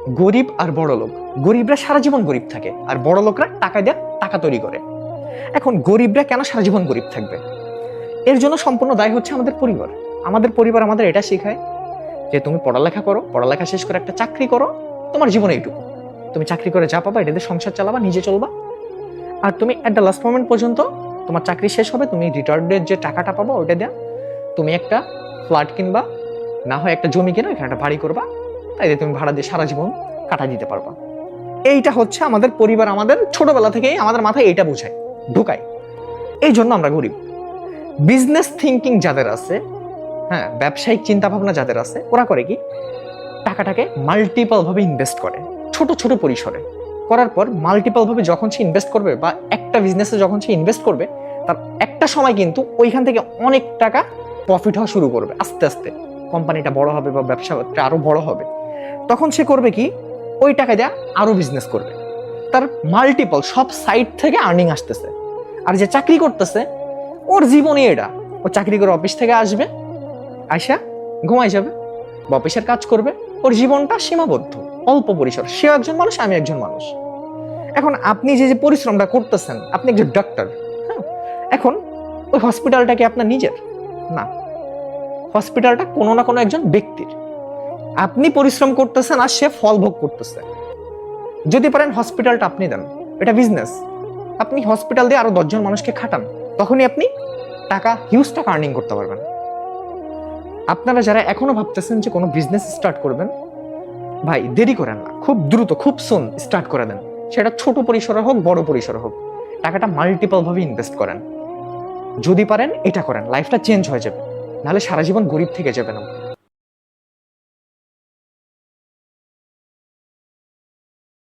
গরিব আর বড় লোক, গরিবরা সারা জীবন গরিব থাকে আর বড় লোকরা টাকা দিয়ে টাকা তৈরি করে। এখন গরিবরা কেন সারা জীবন গরিব থাকবে? এর জন্য সম্পূর্ণ দায় হচ্ছে আমাদের পরিবার। আমাদের পরিবার আমাদের এটা শেখায় যে তুমি পড়ালেখা করো, পড়ালেখা শেষ করে একটা চাকরি করো, তোমার জীবনে এইটুকু, তুমি চাকরি করে যা পাবা এটাতে সংসার চালাবা, নিজে চলবা। আর তুমি এট দ্য লাস্ট মোমেন্ট পর্যন্ত তোমার চাকরি শেষ হবে, তুমি রিটায়ার্ডের যে টাকাটা পাবা ওইটা দেয়া তুমি একটা ফ্ল্যাট কিনবা, না হয় একটা জমি কিনা, এখানে একটা বাড়ি করবা, তাই তুমি ভাড়া দিয়ে সারা জীবন কাটা দিতে পারবা। এইটা হচ্ছে আমাদের পরিবার আমাদের ছোটবেলা থেকেই আমাদের মাথায় এইটা বোঝায়, ঢুকায়। এই জন্য আমরা গরিব। বিজনেস থিঙ্কিং যাদের আছে, হ্যাঁ, ব্যবসায়িক চিন্তা ভাবনা যাদের আছে, ওরা করে কি, টাকাটাকে মাল্টিপল ভাবে ইনভেস্ট করে, ছোট ছোট পরিসরে করার পর মাল্টিপল ভাবে যখন সে ইনভেস্ট করবে বা একটা বিজনেসে যখন সে ইনভেস্ট করবে, তার একটা সময় কিন্তু ওইখান থেকে অনেক টাকা প্রফিট হওয়া শুরু করবে। আস্তে আস্তে কোম্পানিটা বড় হবে বা ব্যবসাটা আরো বড় হবে, তখন সে করবে কি, ওই টাকা দিয়ে আরো বিজনেস করবে, তার মাল্টিপল সব সাইড থেকে আর্নিং আসতেছে। আর যে চাকরি করতেছে, ওর জীবনে এটা, ও চাকরি করে অফিস থেকে আসবে, আয়সা ঘুমাই যাবে বা অফিসের কাজ করবে, ওর জীবনটা সীমাবদ্ধ, অল্প পরিসর। সে একজন মানুষ, আমি একজন মানুষ। এখন আপনি যে যে পরিশ্রমটা করতেছেন, আপনি একজন ডাক্তার, হ্যাঁ, এখন ওই হসপিটালটা কি আপনার নিজের? না, হসপিটালটা কোনো না কোনো একজন ব্যক্তির। আপনি পরিশ্রম করতেছেন আর সে ফল ভোগ করতেছে। যদি পারেন হসপিটালটা আপনি দেন, এটা বিজনেস। আপনি হসপিটাল দিয়ে আরো 10 জন মানুষকে খাটান, তখনই আপনি টাকা, হিউজ টাকা আর্নিং করতে পারবেন। আপনারা যারা এখনো ভাবতেছেন যে কোনো বিজনেস স্টার্ট করবেন, ভাই দেরি করেন না, খুব দ্রুত, খুব সুন স্টার্ট করে দেন। সেটা ছোট পরিসরে হোক, বড় পরিসরে হোক, টাকাটা মাল্টিপল ভাবে ইনভেস্ট করেন। যদি পারেন এটা করেন, লাইফটা চেঞ্জ হয়ে যাবে, নাহলে সারা জীবন গরিব থেকে যাবেন।